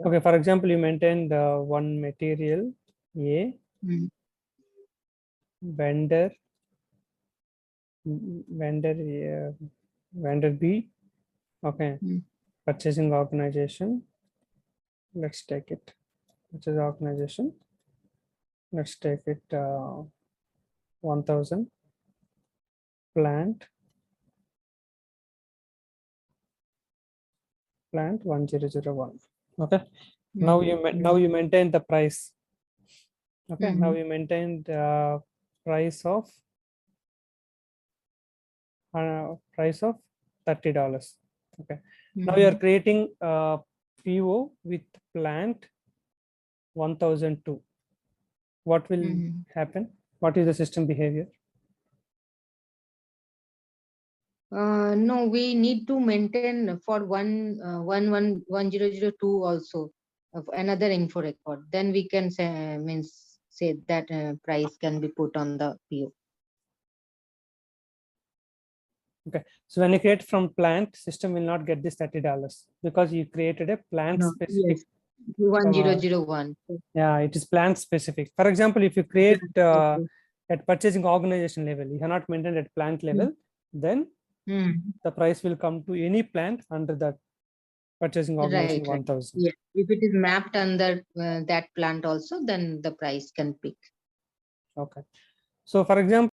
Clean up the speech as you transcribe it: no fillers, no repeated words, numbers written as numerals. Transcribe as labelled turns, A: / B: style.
A: Okay, for example, you maintain the one material A, vendor, vendor B. Okay, purchasing organization. Let's take it. Purchase organization. Let's take it 1000. Plant 1001. Okay. Now you maintain the price. Okay. Now you maintain the price of $30. Okay. Now you are creating a PO with plant 1002. What will happen? What is the system behavior?
B: No, we need to maintain for 1002 also another info record. Then we can say that price can be put on the PO.
A: Okay, so when you create from plant, system will not get this $30 because you created a plant specific.
B: Yes. 1001.
A: Yeah, it is plant specific. For example, if you create at purchasing organization level, you cannot maintain at plant level, then the price will come to any plant under that purchasing organization 1000.
B: Yeah. If it is mapped under that plant also, then the price can pick.
A: Okay. So for example,